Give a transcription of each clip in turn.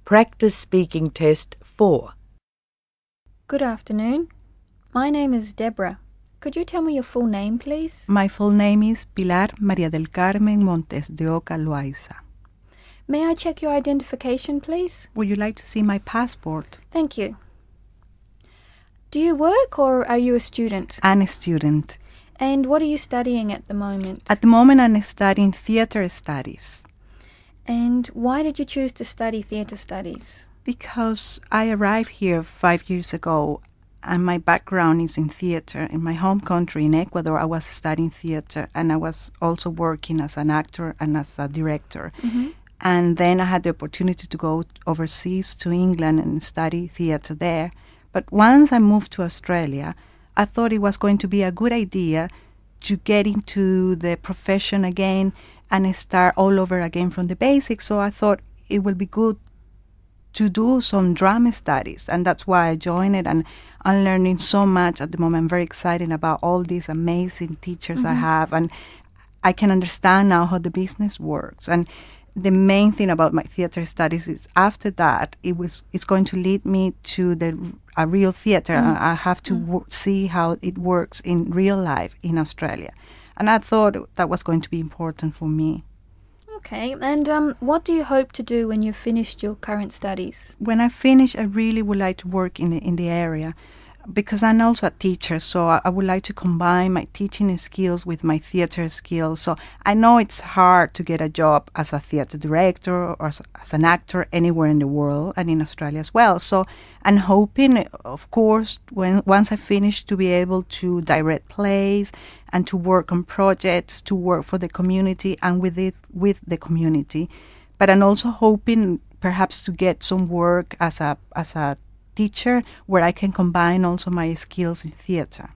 Practice Speaking Test 4. Good afternoon. My name is Deborah. Could you tell me your full name, please? My full name is Pilar María del Carmen Montes de Oca Loaiza. May I check your identification, please? Would you like to see my passport? Thank you. Do you work or are you a student? I'm a student. And what are you studying at the moment? At the moment, I'm studying theater studies. And why did you choose to study theatre studies? Because I arrived here 5 years ago, and my background is in theater. In my home country, in Ecuador, I was studying theater, and I was also working as an actor and as a director. Mm-hmm. And then I had the opportunity to go overseas to England and study theater there. But once I moved to Australia, I thought it was going to be a good idea to get into the profession again and start all over again from the basics. So I thought it would be good to do some drama studies, and that's why I joined it. And I'm learning so much at the moment. I'm very excited about all these amazing teachers I have, and I can understand now how the business works. And the main thing about my theater studies is after that, it's going to lead me to a real theater. I have to see how it works in real life in Australia. And I thought that was going to be important for me. Okay, and what do you hope to do when you've finished your current studies? When I finish, I really would like to work in the area, because I'm also a teacher, so I would like to combine my teaching skills with my theater skills. So I know it's hard to get a job as a theater director or as an actor anywhere in the world, and in Australia as well. So I'm hoping, of course, once I finish, to be able to direct plays and to work on projects, to work for the community and with the community. But I'm also hoping perhaps to get some work as a teacher where I can combine also my skills in theater.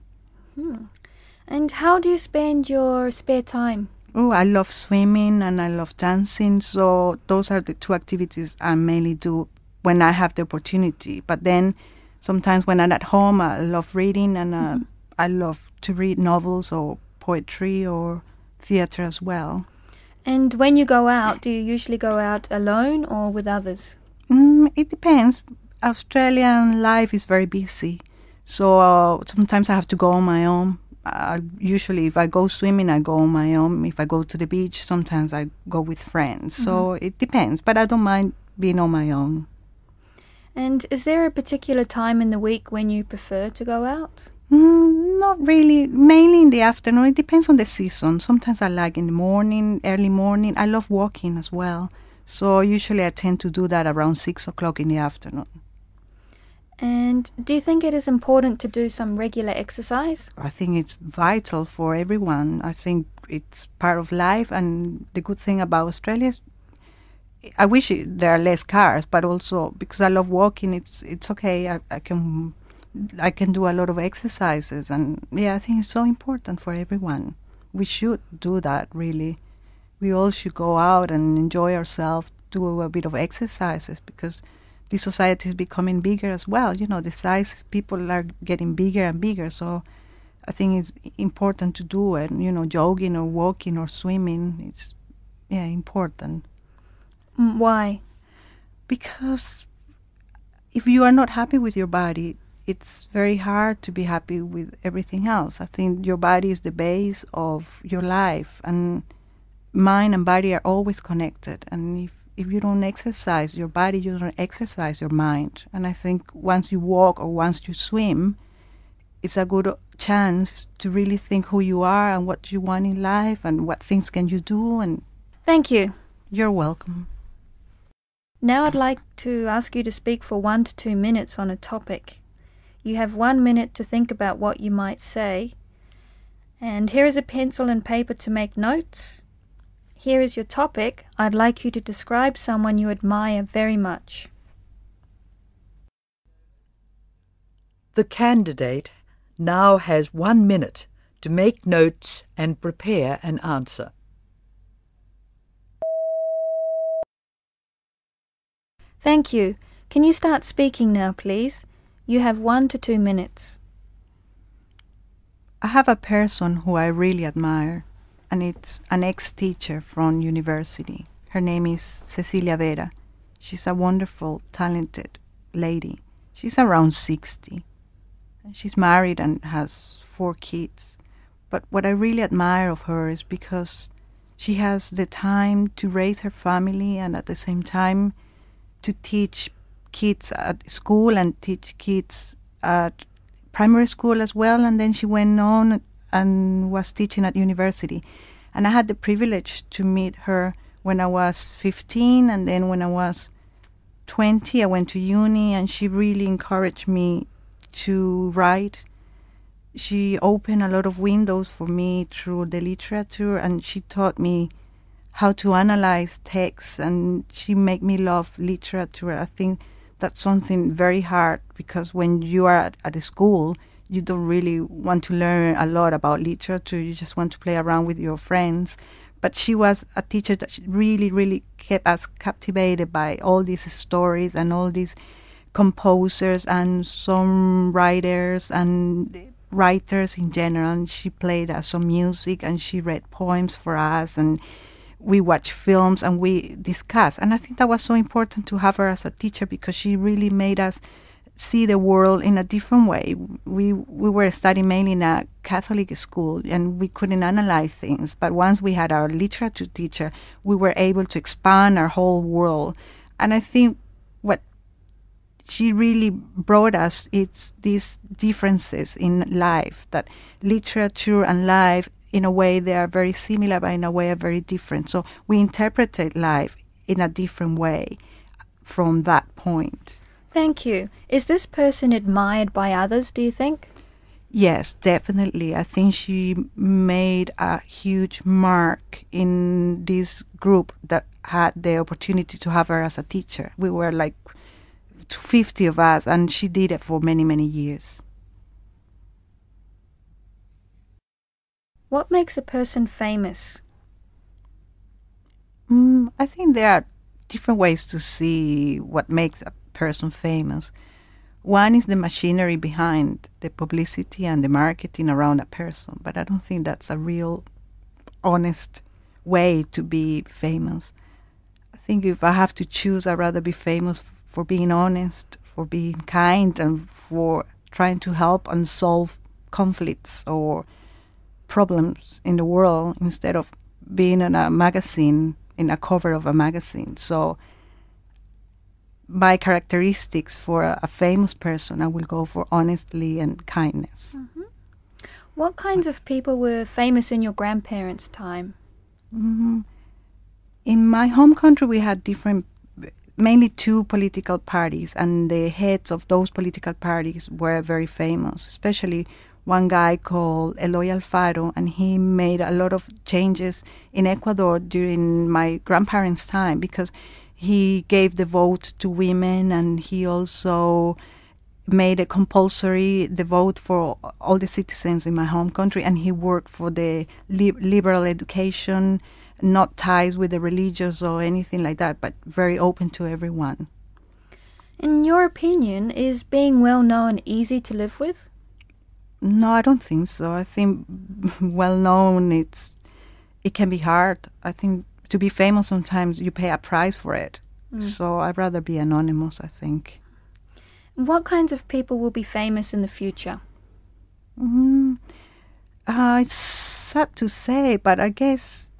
And how do you spend your spare time? Oh, I love swimming and I love dancing, so those are the two activities I mainly do when I have the opportunity. But then sometimes when I'm at home, I love reading, and I love to read novels or poetry or theater as well. And when you go out, do you usually go out alone or with others? It depends. Australian life is very busy, so sometimes I have to go on my own. Usually if I go swimming, I go on my own. If I go to the beach, sometimes I go with friends. So it depends, but I don't mind being on my own. And is there a particular time in the week when you prefer to go out? Not really. Mainly in the afternoon. It depends on the season. Sometimes I like in the morning, early morning. I love walking as well. So usually I tend to do that around 6 o'clock in the afternoon. And do you think it is important to do some regular exercise? I think it's vital for everyone. I think it's part of life, and the good thing about Australia is I wish there are less cars, but also because I love walking, it's okay. I can do a lot of exercises, and I think it's so important for everyone. We should do that, really. We all should go out and enjoy ourselves, do a bit of exercises, because the society is becoming bigger as well. You know, the size, people are getting bigger and bigger, so I think it's important to do it. You know, jogging or walking or swimming, it's important. Why? Because if you are not happy with your body, it's very hard to be happy with everything else. I think your body is the base of your life, and mind and body are always connected. And if you don't exercise your body, you don't exercise your mind. And I think once you walk or once you swim, it's a good chance to really think who you are and what you want in life and what things can you do. And Thank you. You're welcome. Now I'd like to ask you to speak for 1 to 2 minutes on a topic. You have 1 minute to think about what you might say. And here is a pencil and paper to make notes. Here is your topic. I'd like you to describe someone you admire very much. The candidate now has 1 minute to make notes and prepare an answer. Thank you. Can you start speaking now, please? You have 1 to 2 minutes. I have a person who I really admire, and it's an ex-teacher from university. Her name is Cecilia Vera. She's a wonderful, talented lady. She's around 60. She's married and has 4 kids. But what I really admire of her is because she has the time to raise her family and at the same time to teach kids at school and teach kids at primary school as well. And then she went on and was teaching at university. And I had the privilege to meet her when I was 15, and then when I was 20, I went to uni, and she really encouraged me to write. She opened a lot of windows for me through the literature, and she taught me how to analyze texts, and she made me love literature. I think that's something very hard, because when you are at a school, you don't really want to learn a lot about literature. You just want to play around with your friends. But she was a teacher that really, really kept us captivated by all these stories and all these composers and songwriters and writers in general. And she played us some music, and she read poems for us, and we watched films and we discussed. And I think that was so important to have her as a teacher, because she really made us see the world in a different way. We were studying mainly in a Catholic school, and we couldn't analyze things. But once we had our literature teacher, we were able to expand our whole world. And I think what she really brought us is these differences in life, that literature and life, in a way, they are very similar, but in a way are very different. So we interpreted life in a different way from that point. Thank you. Is this person admired by others, do you think? Yes, definitely. I think she made a huge mark in this group that had the opportunity to have her as a teacher. We were like 50 of us, and she did it for many, many years. What makes a person famous? I think there are different ways to see what makes a person famous. One is the machinery behind the publicity and the marketing around a person, but I don't think that's a real honest way to be famous. I think if I have to choose, I'd rather be famous for being honest, for being kind, and for trying to help and solve conflicts or problems in the world, instead of being in a magazine, in a cover of a magazine. So by characteristics for a famous person, I will go for honesty and kindness. Mm-hmm. What kinds of people were famous in your grandparents' time? Mm-hmm. In my home country, we had mainly 2 political parties, and the heads of those political parties were very famous, especially one guy called Eloy Alfaro, and he made a lot of changes in Ecuador during my grandparents' time, because he gave the vote to women, and he also made it compulsory, the vote for all the citizens in my home country, and he worked for the liberal education, not ties with the religious or anything like that, but very open to everyone. In your opinion, is being well known easy to live with? No, I don't think so. I think well known, it can be hard. I think to be famous, sometimes you pay a price for it. So I'd rather be anonymous, I think. What kinds of people will be famous in the future? It's sad to say, but I guess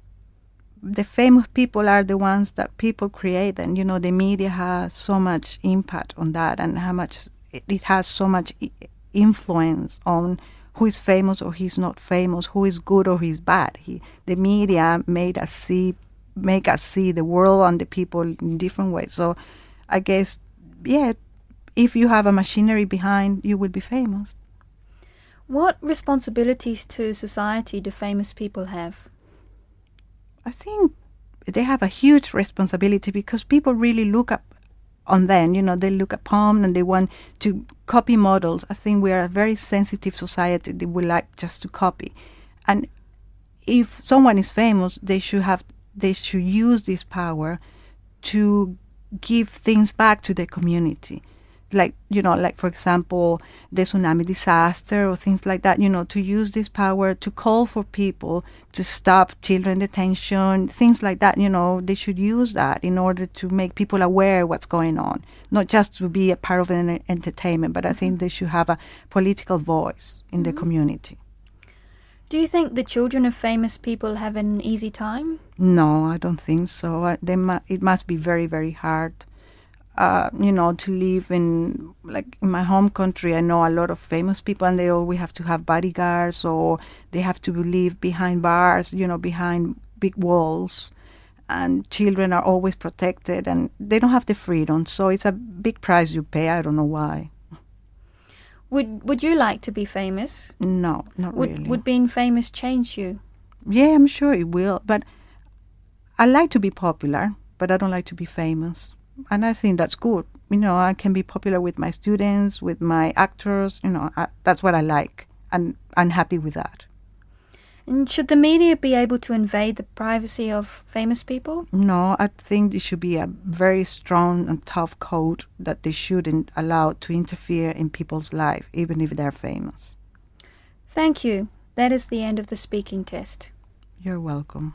the famous people are the ones that people create. And, the media has so much impact on that, and how much it has so much influence on who is famous or who's not famous, who is good or who is bad. The media make us see the world and the people in different ways. So I guess, if you have a machinery behind, you will be famous. What responsibilities to society do famous people have? I think they have a huge responsibility, because people really look up on them. They look upon and they want to copy models. I think we are a very sensitive society. They would like just to copy. And if someone is famous, they should use this power to give things back to the community. like for example, the tsunami disaster or things like that, to use this power to call for people to stop children detention, things like that, they should use that in order to make people aware what's going on, not just to be a part of an entertainment, but I think they should have a political voice in the community. Do you think the children of famous people have an easy time? No, I don't think so. It must be very, very hard. To live in my home country. I know a lot of famous people, and they always have to have bodyguards, or they have to live behind bars, behind big walls, and children are always protected, and they don't have the freedom. So it's a big price you pay. I don't know why. Would you like to be famous? No, not really. Would being famous change you? Yeah, I'm sure it will. But I like to be popular, but I don't like to be famous. And I think that's good. I can be popular with my students, with my actors. That's what I like. And I'm happy with that. And should the media be able to invade the privacy of famous people? No, I think it should be a very strong and tough code that they shouldn't allow to interfere in people's life, even if they're famous. Thank you. That is the end of the speaking test. You're welcome.